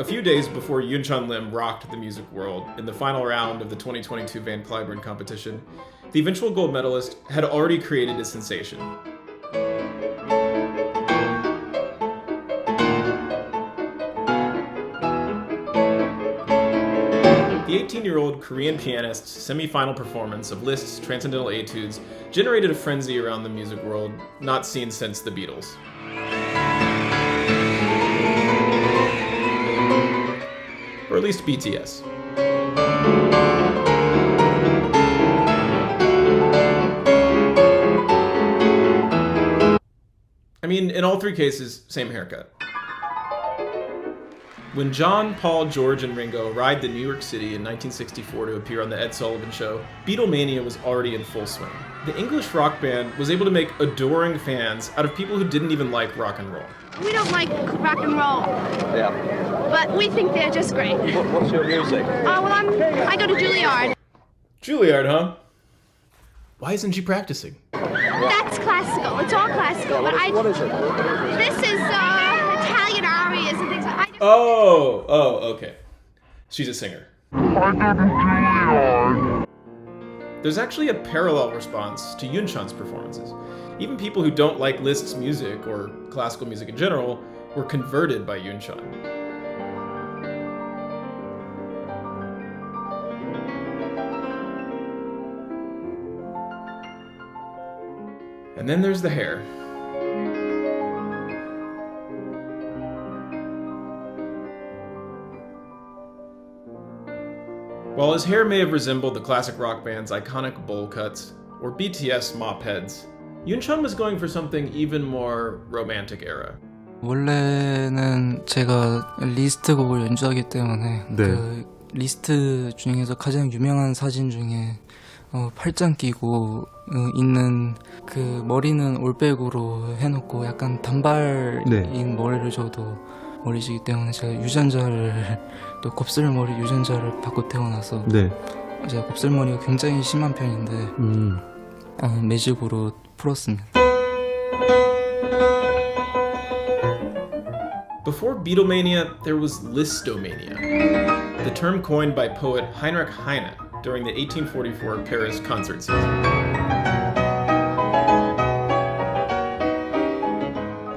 A few days before Yunchan Lim rocked the music world in the final round of the 2022 Cliburn Competition, the eventual gold medalist had already created a sensation. The 18-year-old Korean pianist's semi-final performance of Liszt's Transcendental Etudes generated a frenzy around the music world not seen since the Beatles. Or at least BTS. I mean, in all three cases, same haircut. When John, Paul, George, and Ringo arrived in New York City in 1964 to appear on The Ed Sullivan Show, Beatlemania was already in full swing. The English rock band was able to make adoring fans out of people who didn't even like rock and roll. We don't like rock and roll. Yeah. But we think they're just great. What's your music? I go to Juilliard. Juilliard, huh? Why isn't she practicing? That's classical. It's all classical. But What is it? This is Italian arias and things like that. Oh, okay. She's a singer. There's actually a parallel response to Yunchan's performances. Even people who don't like Liszt's music, or classical music in general, were converted by Yunchan. And then there's the hair. While his hair may have resembled the classic rock band's iconic bowl cuts, or BTS Mop-heads, Yunchan was going for something even more romantic era. 원래는 제가 리스트 곡을 연주하기 때문에 그 리스트 중에서 가장 유명한 사진 중에 팔짱 끼고 있는 그 머리는 올백으로 해놓고 약간 단발인 머리를 줘도 머리시기 때문에 제가 유전자를 또 곱슬머리 유전자를 받고 태어나서 제가 곱슬머리가 굉장히 심한 편인데 매직으로 풀었습니다. Before Beatlemania, there was Lisztomania, the term coined by poet Heinrich Heine during the 1844 Paris concert season.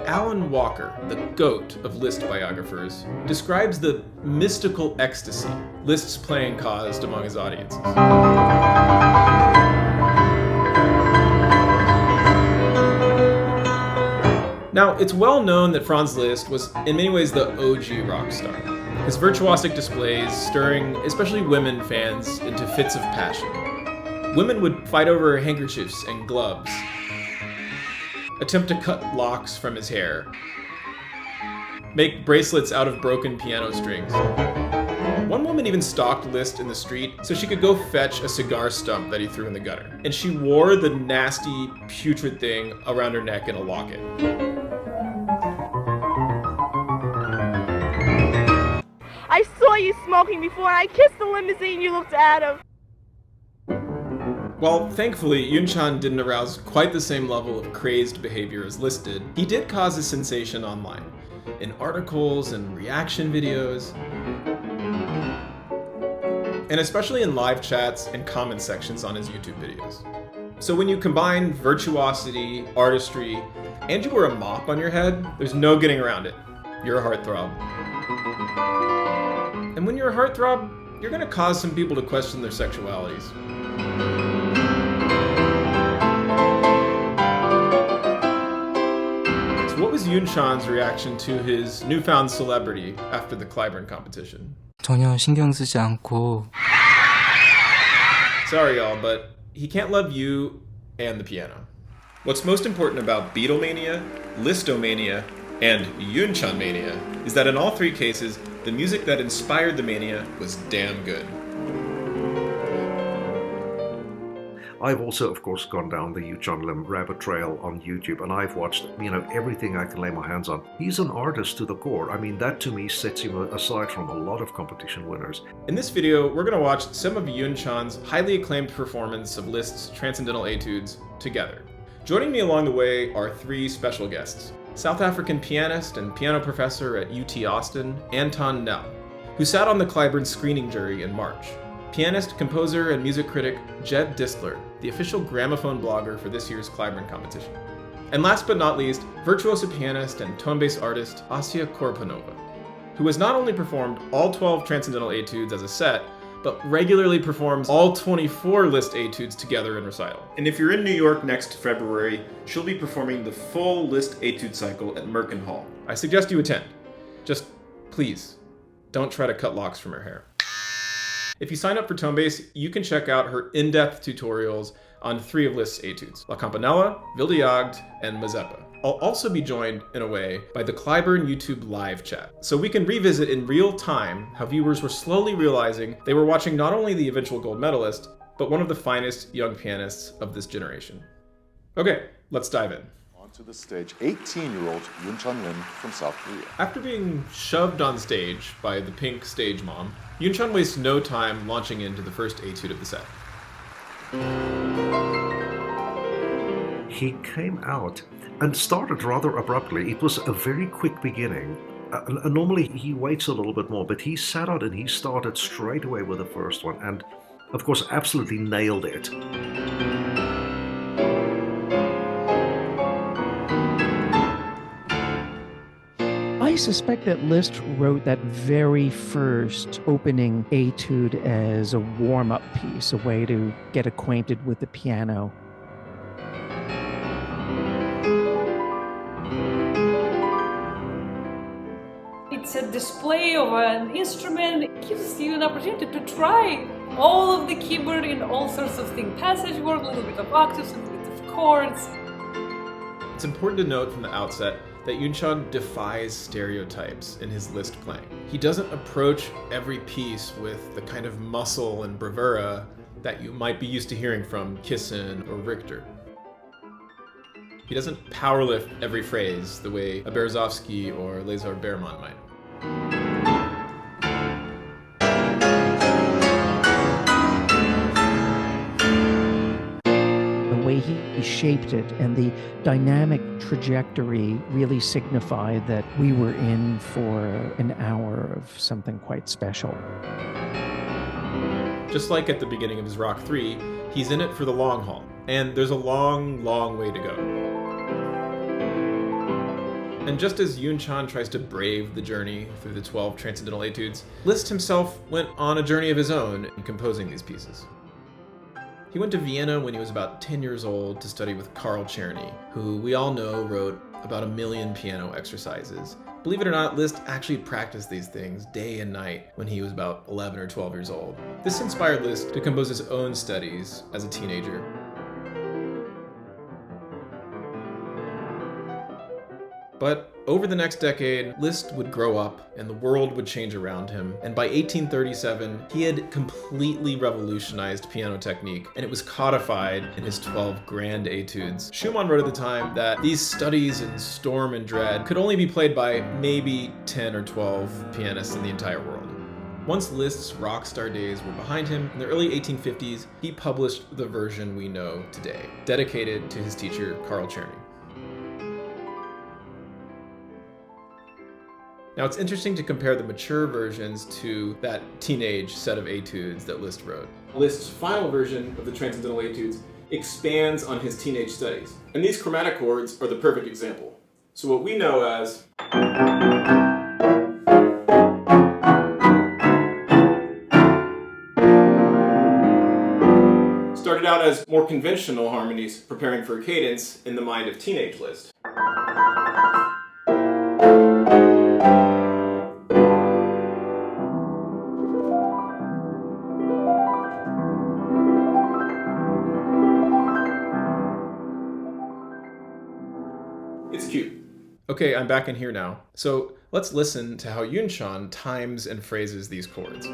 Alan Walker, the GOAT of Liszt biographers, describes the mystical ecstasy Liszt's playing caused among his audiences. Now, it's well known that Franz Liszt was in many ways the OG rock star, his virtuosic displays stirring especially women fans into fits of passion. Women would fight over handkerchiefs and gloves, attempt to cut locks from his hair, make bracelets out of broken piano strings. One woman even stalked Liszt in the street so she could go fetch a cigar stump that he threw in the gutter. And she wore the nasty, putrid thing around her neck in a locket. I saw you smoking before, and I kissed the limousine you looked out of. While thankfully Yunchan didn't arouse quite the same level of crazed behavior as Liszt did, he did cause a sensation online, in articles and reaction videos, and especially in live chats and comment sections on his YouTube videos. So when you combine virtuosity, artistry, and you wear a mop on your head, there's no getting around it. You're a heartthrob. And when you're a heartthrob, you're gonna cause some people to question their sexualities. So what was Yunchan's reaction to his newfound celebrity after the Cliburn competition? 전혀 신경 쓰지 않고 Sorry y'all, but he can't love you and the piano. What's most important about Beatlemania, Lisztomania, and Yunchanmania is that in all three cases, the music that inspired the mania was damn good. I've also, of course, gone down the Yunchan Lim rabbit trail on YouTube, and I've watched, everything I can lay my hands on. He's an artist to the core. I mean, that to me sets him aside from a lot of competition winners. In this video, we're going to watch some of Yunchan's highly acclaimed performance of Liszt's Transcendental Etudes together. Joining me along the way are three special guests. South African pianist and piano professor at UT Austin, Anton Nel, who sat on the Cliburn screening jury in March. Pianist, composer, and music critic Jed Distler, the official gramophone blogger for this year's Cliburn Competition. And last but not least, virtuoso pianist and tonebase artist Asiya Korepanova, who has not only performed all 12 Transcendental Etudes as a set, but regularly performs all 24 Liszt Etudes together in recital. And if you're in New York next February, she'll be performing the full Liszt Etude cycle at Merkin Hall. I suggest you attend. Just please, don't try to cut locks from her hair. If you sign up for Tonebase, you can check out her in-depth tutorials on 3 of Liszt's Etudes, La Campanella, Wilde Jagd, and Mazeppa. I'll also be joined, in a way, by the Cliburn YouTube live chat, so we can revisit in real time how viewers were slowly realizing they were watching not only the eventual gold medalist, but one of the finest young pianists of this generation. Okay, let's dive in. Onto the stage, 18-year-old Yunchan Lim from South Korea. After being shoved on stage by the pink stage mom, Yunchan wastes no time launching into the first etude of the set. He came out and started rather abruptly. It was a very quick beginning. Normally he waits a little bit more, but he sat out and he started straight away with the first one, and of course absolutely nailed it. I suspect that Liszt wrote that very first opening etude as a warm-up piece, a way to get acquainted with the piano. It's a display of an instrument. It gives you an opportunity to try all of the keyboard in all sorts of things. Passage work, a little bit of octaves, a little bit of chords. It's important to note from the outset that Yunchan defies stereotypes in his Liszt playing. He doesn't approach every piece with the kind of muscle and bravura that you might be used to hearing from Kissin or Richter. He doesn't powerlift every phrase the way a Berezovsky or Lazar Berman might. The way he shaped it and the dynamic trajectory really signified that we were in for an hour of something quite special. Just like at the beginning of his Rock 3, he's in it for the long haul, and there's a long, long way to go. And just as Yunchan tries to brave the journey through the 12 Transcendental Etudes, Liszt himself went on a journey of his own in composing these pieces. He went to Vienna when he was about 10 years old to study with Karl Czerny, who we all know wrote about 1 million piano exercises. Believe it or not, Liszt actually practiced these things day and night when he was about 11 or 12 years old. This inspired Liszt to compose his own studies as a teenager. But over the next decade, Liszt would grow up and the world would change around him. And by 1837, he had completely revolutionized piano technique, and it was codified in his 12 grand etudes. Schumann wrote at the time that these studies in storm and dread could only be played by maybe 10 or 12 pianists in the entire world. Once Liszt's rock star days were behind him, in the early 1850s, he published the version we know today, dedicated to his teacher, Karl Czerny. Now, it's interesting to compare the mature versions to that teenage set of etudes that Liszt wrote. Liszt's final version of the Transcendental Etudes expands on his teenage studies. And these chromatic chords are the perfect example. So what we know as started out as more conventional harmonies preparing for a cadence in the mind of teenage Liszt. It's cute. Okay, I'm back in here now. So let's listen to how Yunchan times and phrases these chords.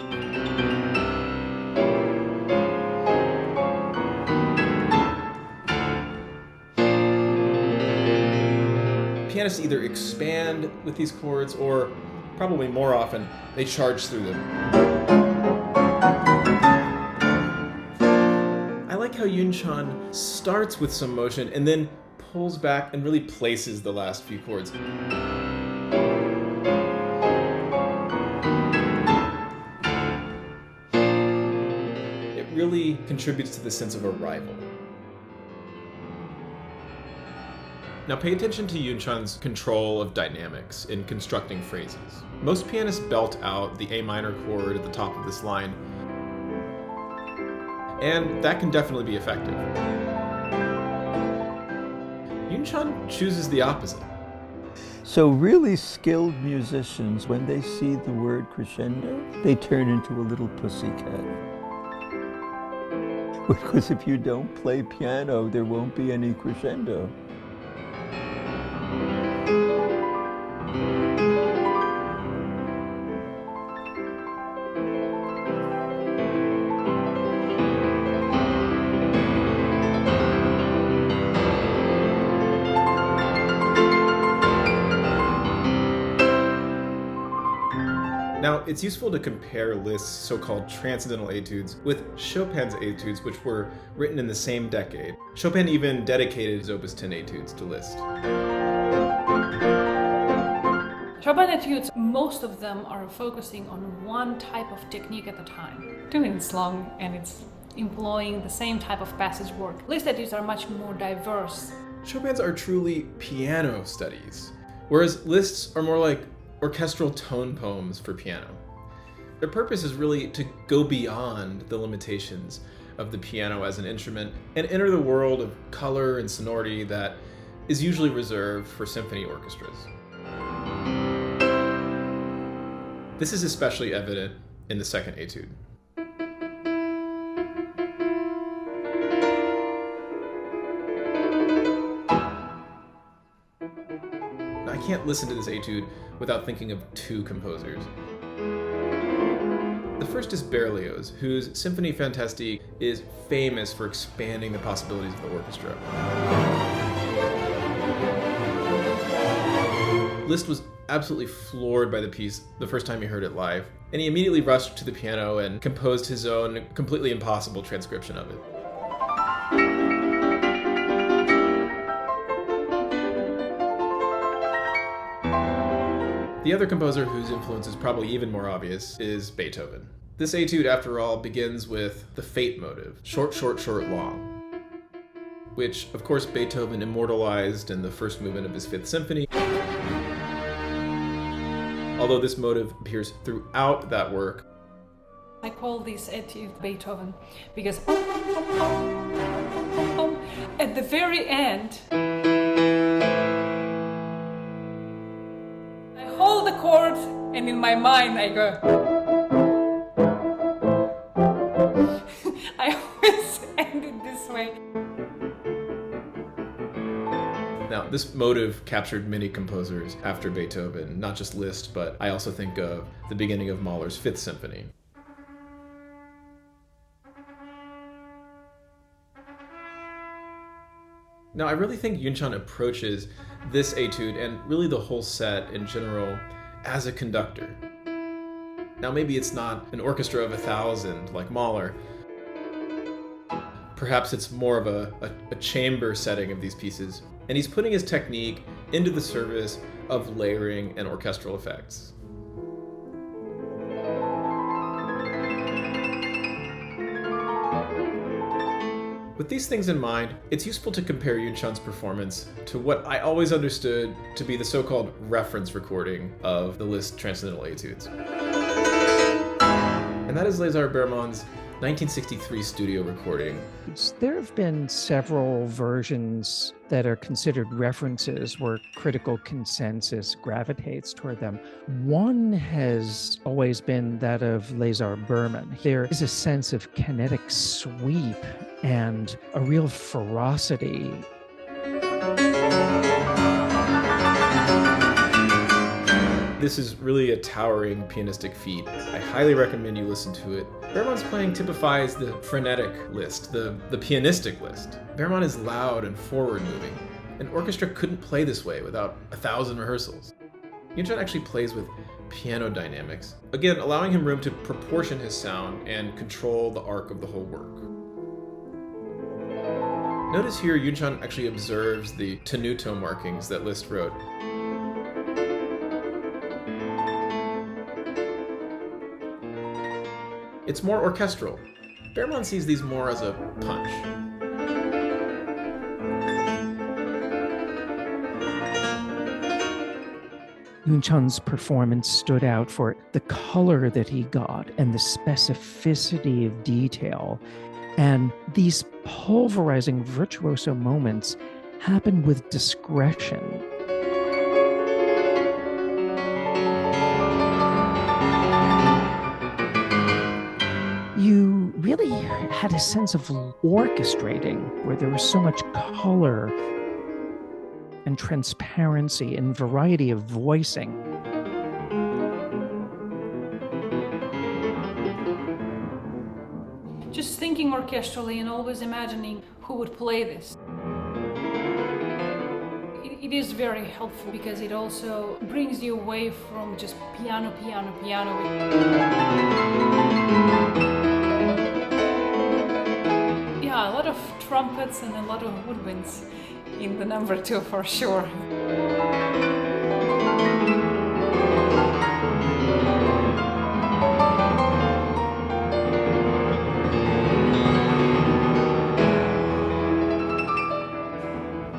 Pianists either expand with these chords or, probably more often, they charge through them. I like how Yunchan starts with some motion and then pulls back and really places the last few chords. It really contributes to the sense of arrival. Now pay attention to Yunchan's control of dynamics in constructing phrases. Most pianists belt out the A minor chord at the top of this line, and that can definitely be effective. Yunchan chooses the opposite. So really skilled musicians, when they see the word crescendo, they turn into a little pussycat. Because if you don't play piano, there won't be any crescendo. Now, it's useful to compare Liszt's so-called Transcendental Etudes with Chopin's Etudes, which were written in the same decade. Chopin even dedicated his Opus 10 Etudes to Liszt. Chopin Etudes, most of them are focusing on one type of technique at a time. 2 minutes long, and it's employing the same type of passage work. Liszt Etudes are much more diverse. Chopin's are truly piano studies, whereas Liszt's are more like orchestral tone poems for piano. Their purpose is really to go beyond the limitations of the piano as an instrument and enter the world of color and sonority that is usually reserved for symphony orchestras. This is especially evident in the second etude. I can't listen to this etude without thinking of 2 composers. The first is Berlioz, whose Symphonie Fantastique is famous for expanding the possibilities of the orchestra. Liszt was absolutely floored by the piece the first time he heard it live, and he immediately rushed to the piano and composed his own completely impossible transcription of it. The other composer whose influence is probably even more obvious is Beethoven. This etude, after all, begins with the Fate motive, short, short, short, long, which, of course, Beethoven immortalized in the first movement of his Fifth Symphony. Although this motive appears throughout that work. I call this etude Beethoven because at the very end, I hold the chord and in my mind I go. I always end it this way. Now, this motive captured many composers after Beethoven, not just Liszt, but I also think of the beginning of Mahler's Fifth Symphony. Now, I really think Yunchan approaches this etude, and really the whole set in general, as a conductor. Now, maybe it's not an orchestra of 1,000 like Mahler. Perhaps it's more of a chamber setting of these pieces, and he's putting his technique into the service of layering and orchestral effects. With these things in mind, it's useful to compare Yunchan's performance to what I always understood to be the so-called reference recording of the Liszt Transcendental Etudes. And that is Lazar Berman's 1963 studio recording. There have been several versions that are considered references where critical consensus gravitates toward them. One has always been that of Lazar Berman. There is a sense of kinetic sweep and a real ferocity. This is really a towering pianistic feat. I highly recommend you listen to it. Berman's playing typifies the frenetic Liszt, the pianistic Liszt. Berman is loud and forward-moving. An orchestra couldn't play this way without 1,000 rehearsals. Yunchan actually plays with piano dynamics, again allowing him room to proportion his sound and control the arc of the whole work. Notice here Yunchan actually observes the tenuto markings that Liszt wrote. It's more orchestral. Berman sees these more as a punch. Yunchan's performance stood out for the color that he got and the specificity of detail. And these pulverizing virtuoso moments happen with discretion. You really had a sense of orchestrating where there was so much color and transparency and variety of voicing. Just thinking orchestrally and always imagining who would play this. It is very helpful because it also brings you away from just piano, piano, piano. Yeah, a lot of trumpets and a lot of woodwinds in the number 2 for sure.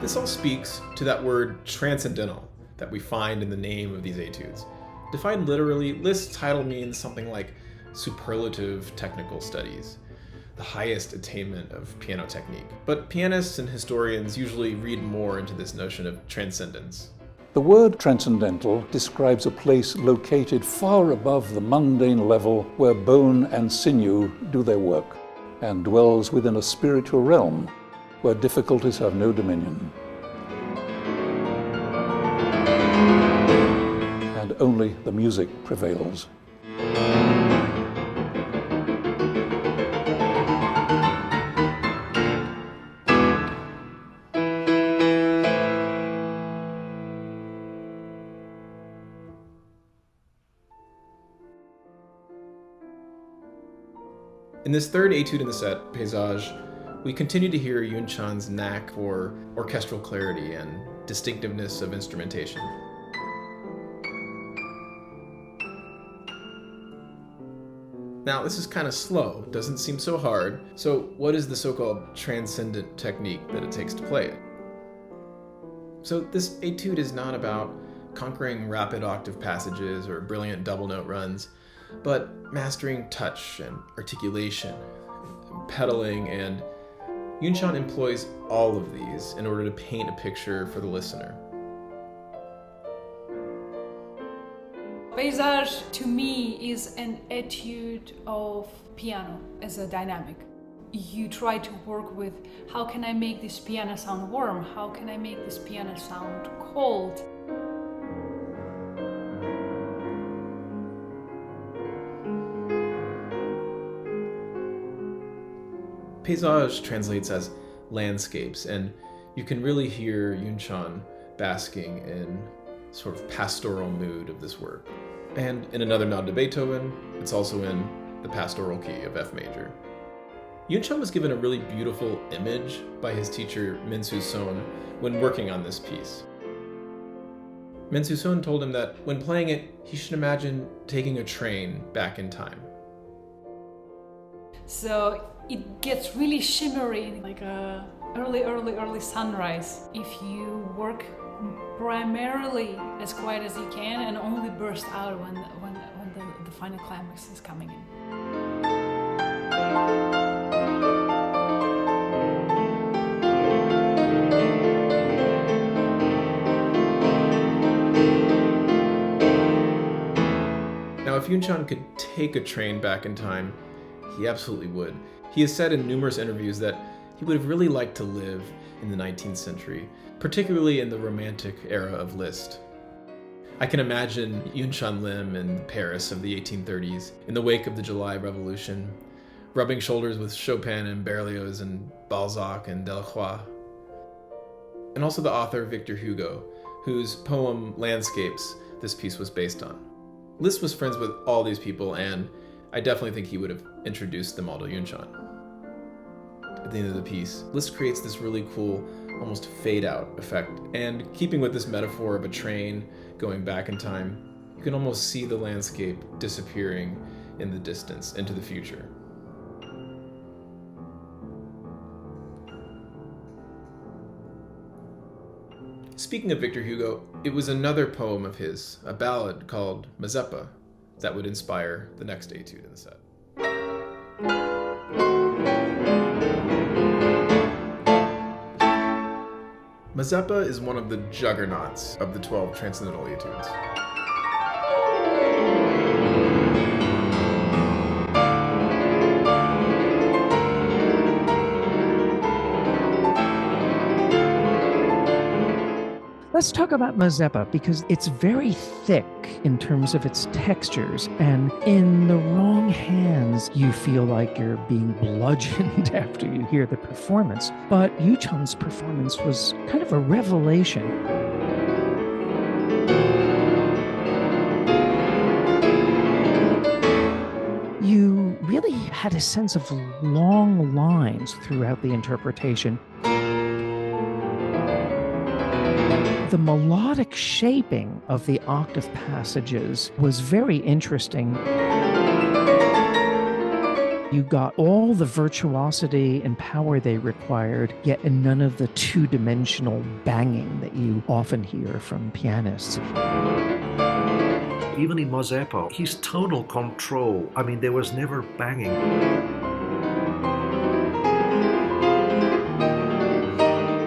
This all speaks to that word transcendental that we find in the name of these etudes. Defined literally, Liszt's title means something like superlative technical studies, the highest attainment of piano technique. But pianists and historians usually read more into this notion of transcendence. The word transcendental describes a place located far above the mundane level where bone and sinew do their work, and dwells within a spiritual realm where difficulties have no dominion. And only the music prevails. In this third etude in the set, Paysage, we continue to hear Yunchan's knack for orchestral clarity and distinctiveness of instrumentation. Now, this is kind of slow, doesn't seem so hard, so what is the so-called transcendent technique that it takes to play it? So this etude is not about conquering rapid octave passages or brilliant double note runs, but mastering touch and articulation, and pedaling, and Yunchan employs all of these in order to paint a picture for the listener. Paysage, to me, is an etude of piano as a dynamic. You try to work with, how can I make this piano sound warm? How can I make this piano sound cold? Paysage translates as landscapes, and you can really hear Yunchan basking in sort of pastoral mood of this work. And in another nod to Beethoven, it's also in the pastoral key of F major. Yunchan was given a really beautiful image by his teacher Min-Soo Son when working on this piece. Min-Soo Son told him that when playing it, he should imagine taking a train back in time. So it gets really shimmery, like a early sunrise. If you work primarily as quiet as you can and only burst out when the final climax is coming in. Now, if Yunchan could take a train back in time, he absolutely would. He has said in numerous interviews that he would have really liked to live in the 19th century, particularly in the Romantic era of Liszt. I can imagine Yunchan Lim in Paris of the 1830s, in the wake of the July Revolution, rubbing shoulders with Chopin and Berlioz and Balzac and Delacroix. And also the author Victor Hugo, whose poem Landscapes this piece was based on. Liszt was friends with all these people, and I definitely think he would have introduced them all to Yunchan. at the end of the piece, Liszt creates this really cool, almost fade-out effect. And keeping with this metaphor of a train going back in time, you can almost see the landscape disappearing in the distance into the future. Speaking of Victor Hugo, it was another poem of his, a ballad called Mazeppa, that would inspire the next etude in the set. Mazeppa is one of the juggernauts of the 12 Transcendental Etudes. Let's talk about Mazeppa, because it's very thick in terms of its textures, and in the wrong hands, you feel like you're being bludgeoned after you hear the performance. But Yunchan's performance was kind of a revelation. You really had a sense of long lines throughout the interpretation. The melodic shaping of the octave passages was very interesting. You got all the virtuosity and power they required, yet none of the two-dimensional banging that you often hear from pianists. Even in Mazeppa, his tonal control, I mean, there was never banging.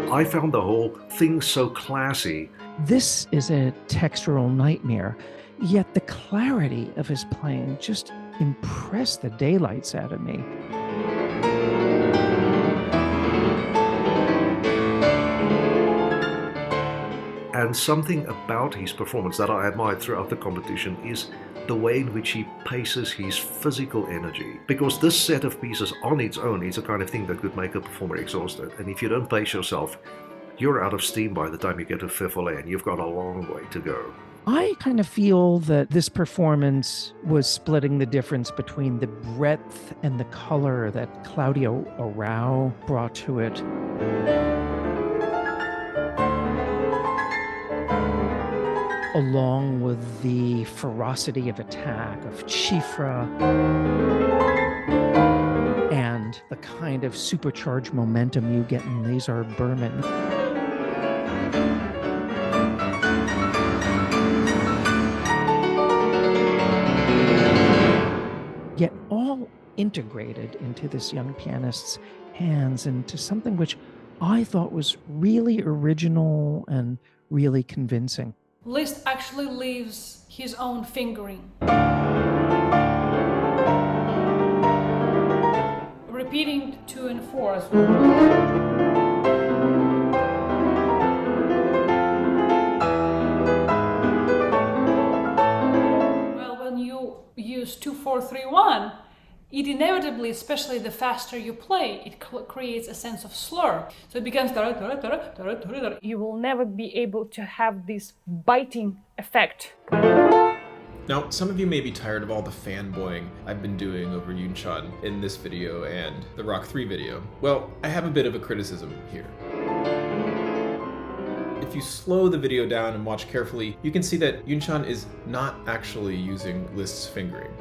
I found the whole thing so classy. This is a textural nightmare, yet the clarity of his playing just impressed the daylights out of me. And something about his performance that I admired throughout the competition is the way in which he paces his physical energy. Because this set of pieces on its own is a kind of thing that could make a performer exhausted. And if you don't pace yourself, you're out of steam by the time you get to Feux and you've got a long way to go. I kind of feel that this performance was splitting the difference between the breadth and the color that Claudio Arrau brought to it. Along with the ferocity of attack of Chifra and the kind of supercharged momentum you get in Lazar Berman. Yet all integrated into this young pianist's hands into something which I thought was really original and really convincing. Liszt actually leaves his own fingering. Repeating 2 and 4 as well. Well, when you use 2-4-3-1, it inevitably, especially the faster you play, it creates a sense of slur. So it becomes... You will never be able to have this biting effect. Now, some of you may be tired of all the fanboying I've been doing over Yunchan in this video and the Rock 3 video. Well, I have a bit of a criticism here. If you slow the video down and watch carefully, you can see that Yunchan is not actually using Liszt's fingering.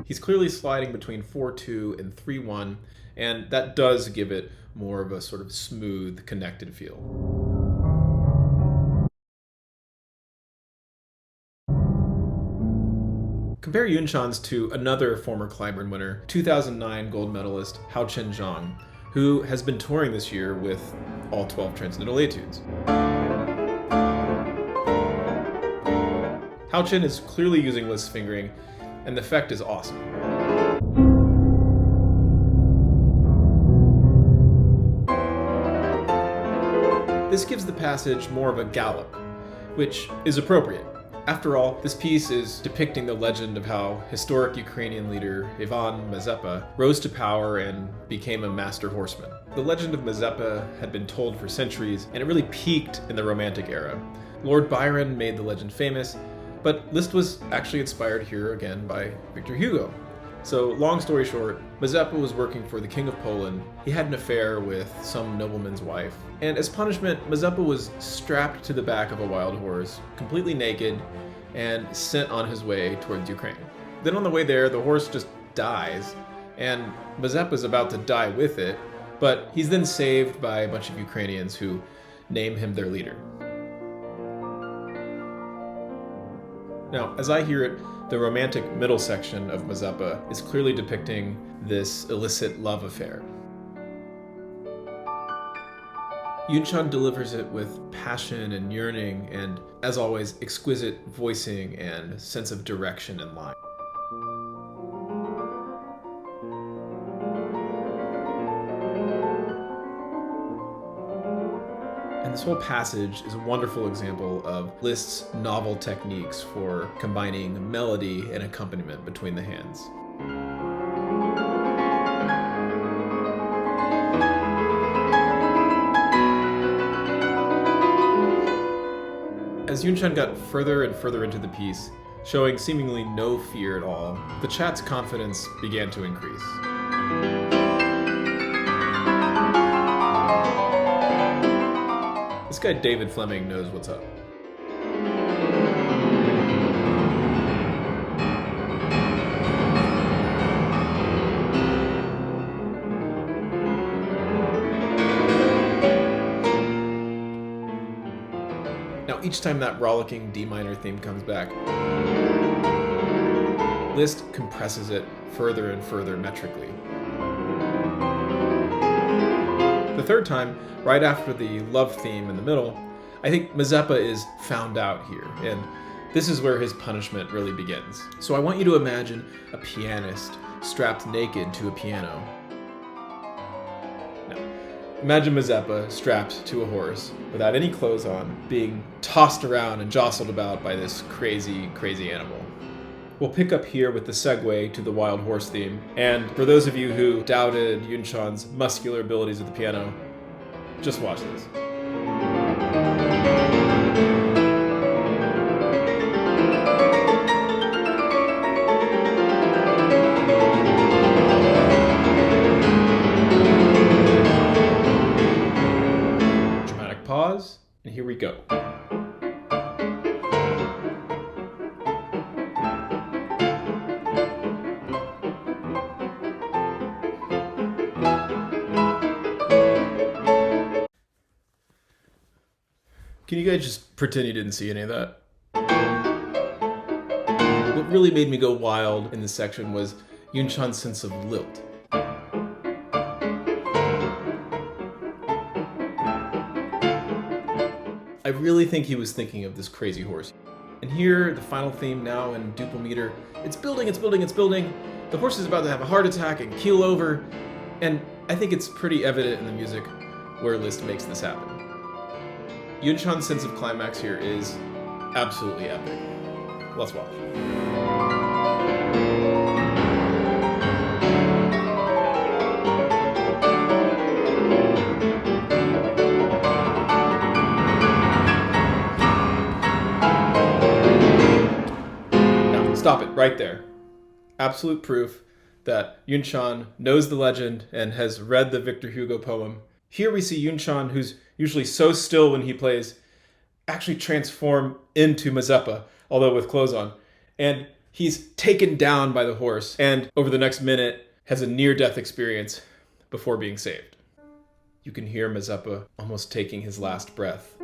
He's clearly sliding between 4-2 and 3-1, and that does give it more of a sort of smooth, connected feel. Compare Yunchan's to another former Cliburn winner, 2009 gold medalist Hugo Zhang, who has been touring this year with all 12 Transcendental Etudes. Hugo is clearly using Liszt's fingering, and the effect is awesome. This gives the passage more of a gallop, which is appropriate. After all, this piece is depicting the legend of how historic Ukrainian leader Ivan Mazeppa rose to power and became a master horseman. The legend of Mazeppa had been told for centuries, and it really peaked in the Romantic era. Lord Byron made the legend famous, but Liszt was actually inspired here again by Victor Hugo. So, long story short, Mazeppa was working for the King of Poland. He had an affair with some nobleman's wife. And as punishment, Mazeppa was strapped to the back of a wild horse, completely naked, and sent on his way towards Ukraine. Then on the way there, the horse just dies, and Mazeppa's about to die with it, but he's then saved by a bunch of Ukrainians who name him their leader. Now, as I hear it, the romantic middle section of Mazeppa is clearly depicting this illicit love affair. Yunchan delivers it with passion and yearning and, as always, exquisite voicing and sense of direction and line. And this whole passage is a wonderful example of Liszt's novel techniques for combining melody and accompaniment between the hands. As Yunchan got further and further into the piece, showing seemingly no fear at all, the chat's confidence began to increase. This guy David Fleming knows what's up. Now, each time that rollicking D minor theme comes back, Liszt compresses it further and further metrically. The third time, right after the love theme in the middle, I think Mazeppa is found out here, and this is where his punishment really begins. So I want you to imagine a pianist strapped naked to a piano. Now, imagine Mazeppa strapped to a horse, without any clothes on, being tossed around and jostled about by this crazy, crazy animal. We'll pick up here with the segue to the wild horse theme, and for those of you who doubted Yunchan's muscular abilities with the piano, just watch this. Dramatic pause, and here we go. Can you guys just pretend you didn't see any of that? What really made me go wild in this section was Yunchan's sense of lilt. I really think he was thinking of this crazy horse. And here, the final theme now in duple meter, it's building, it's building, it's building. The horse is about to have a heart attack and keel over. And I think it's pretty evident in the music where Liszt makes this happen. Yunchan's sense of climax here is absolutely epic. Let's watch. Now, stop it right there. Absolute proof that Yunchan knows the legend and has read the Victor Hugo poem. Here we see Yunchan, who's usually so still when he plays, actually transform into Mazeppa, although with clothes on. And he's taken down by the horse, and over the next minute has a near-death experience before being saved. You can hear Mazeppa almost taking his last breath.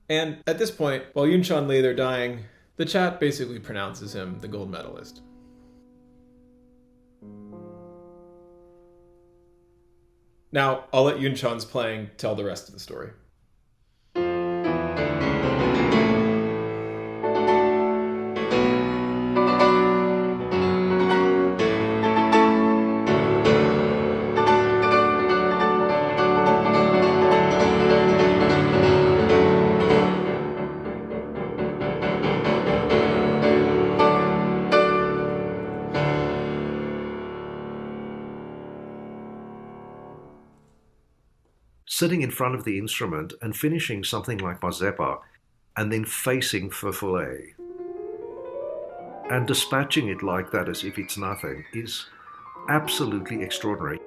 And at this point, while Yunchan lay there dying, the chat basically pronounces him the gold medalist. Now, I'll let Yunchan's playing tell the rest of the story. Sitting in front of the instrument and finishing something like Mazeppa and then facing Follets. and dispatching it like that as if it's nothing is absolutely extraordinary.